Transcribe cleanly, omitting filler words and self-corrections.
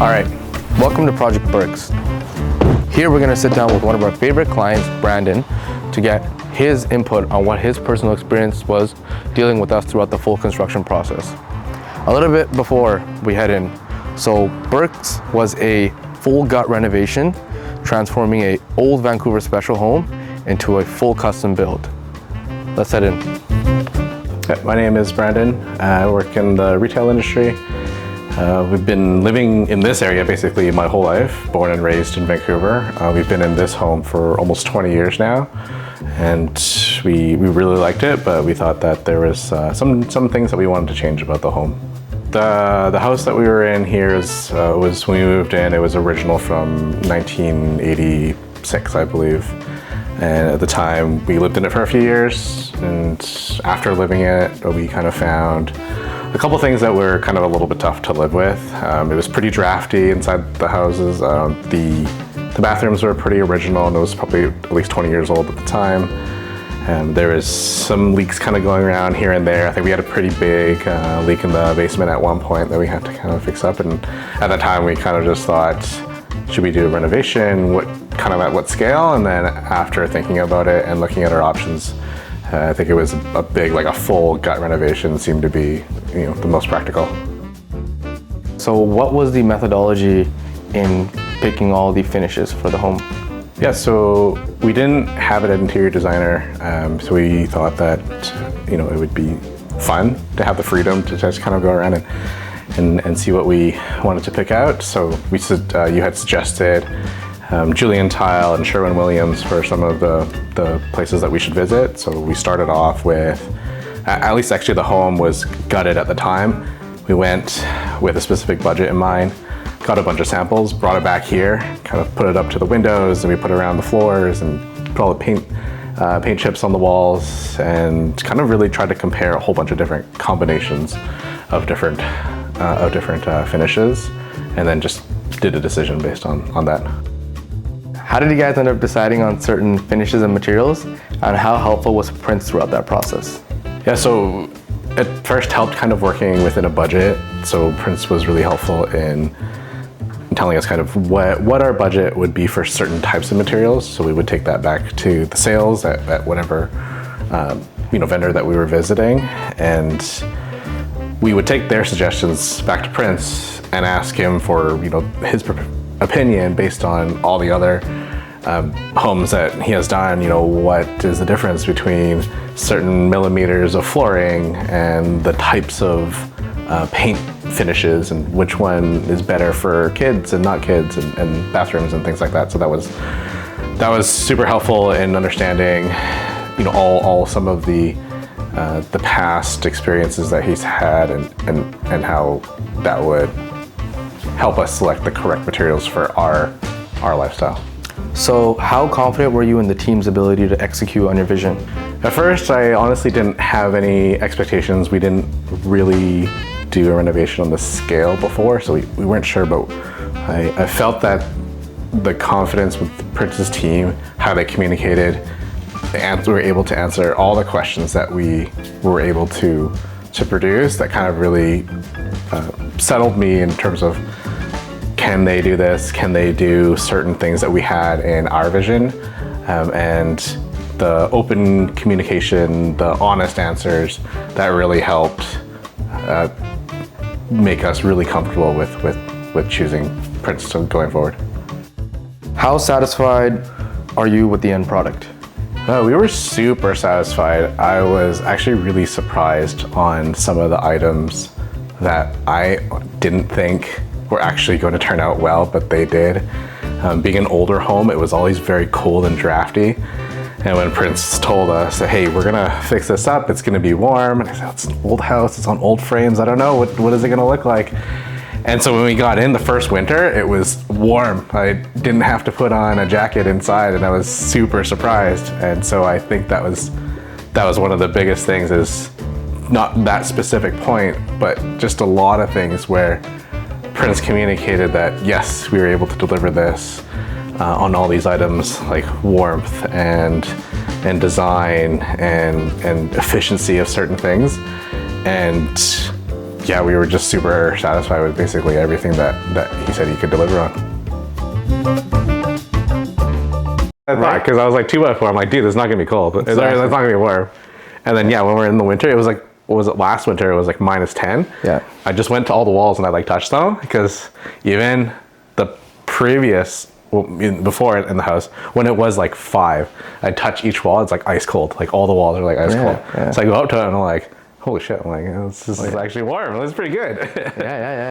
All right, welcome to Project Burks. Here we're gonna sit down with one of our favorite clients, Brandon, to get his input on what his personal experience was dealing with us throughout the full construction process. A little bit before we head in, so Burks was a full gut renovation, transforming an old Vancouver special home into a full custom build. Let's head in. My name is Brandon. I work in the retail industry. We've been living in this area basically my whole life, born and raised in Vancouver. We've been in this home for almost 20 years now, and we really liked it, but we thought that there was some things that we wanted to change about the home. The house that we were in here was when we moved in, it was original from 1986, I believe. And at the time, we lived in it for a few years, and after living in it, we kind of found a couple things that were kind of a little bit tough to live with. It was pretty drafty inside the houses. The bathrooms were pretty original, and it was probably at least 20 years old at the time. There was some leaks kind of going around here and there. I think we had a pretty big leak in the basement at one point that we had to kind of fix up. And at that time, we kind of just thought, should we do a renovation? At what scale? And then after thinking about it and looking at our options, I think it was a big, like a full gut renovation seemed to be, the most practical. So what was the methodology in picking all the finishes for the home? Yeah, so we didn't have an interior designer, so we thought that, it would be fun to have the freedom to just kind of go around and see what we wanted to pick out. So you had suggested Julian Tile and Sherwin-Williams for some of the places that we should visit. So we started off with, at least actually the home was gutted at the time. We went with a specific budget in mind, got a bunch of samples, brought it back here, kind of put it up to the windows, and we put it around the floors and put all the paint chips on the walls, and kind of really tried to compare a whole bunch of different combinations of different finishes, and then just did a decision based on that. How did you guys end up deciding on certain finishes and materials, and how helpful was Prince throughout that process? Yeah, so it first helped kind of working within a budget. So Prince was really helpful in telling us kind of what our budget would be for certain types of materials. So we would take that back to the sales at whatever vendor that we were visiting, and we would take their suggestions back to Prince and ask him for his opinion based on all the other homes that he has done. What is the difference between certain millimeters of flooring and the types of paint finishes, and which one is better for kids and not kids, and bathrooms and things like that. So that was super helpful in understanding all some of the past experiences that he's had, and how that would help us select the correct materials for our lifestyle. So how confident were you in the team's ability to execute on your vision? At first, I honestly didn't have any expectations. We didn't really do a renovation on this scale before, so we weren't sure, but I felt that the confidence with Prince's team, how they communicated, we were able to answer all the questions that we were able to produce, that kind of really settled me in terms of, can they do this? Can they do certain things that we had in our vision? And the open communication, the honest answers, that really helped make us really comfortable with choosing Prince going forward. How satisfied are you with the end product? We were super satisfied. I was actually really surprised on some of the items that I didn't think were actually going to turn out well, but they did. Being an older home, it was always very cold and drafty. And when Prince told us that, hey, we're gonna fix this up, it's gonna be warm, and I said, it's an old house, it's on old frames, I don't know, what is it gonna look like? And so when we got in the first winter, it was warm. I didn't have to put on a jacket inside, and I was super surprised. And so I think that was one of the biggest things, is not that specific point, but just a lot of things where Prince communicated that, yes, we were able to deliver this on all these items, like warmth and design and efficiency of certain things. And yeah, we were just super satisfied with basically everything that he said he could deliver on. I thought, because I was like 2x4, I'm like, dude, it's not gonna be cold. It's not gonna be warm. And then yeah, when we're in the winter, it was like, what was it, last winter, it was like -10. Yeah. I just went to all the walls and I like touched them, because even the previous, before in the house, when it was like 5, I'd touch each wall, it's like ice cold. Like all the walls are like ice cold. Yeah. So I go up to it and I'm like, holy shit, I'm like, this is actually warm. It's pretty good. Yeah.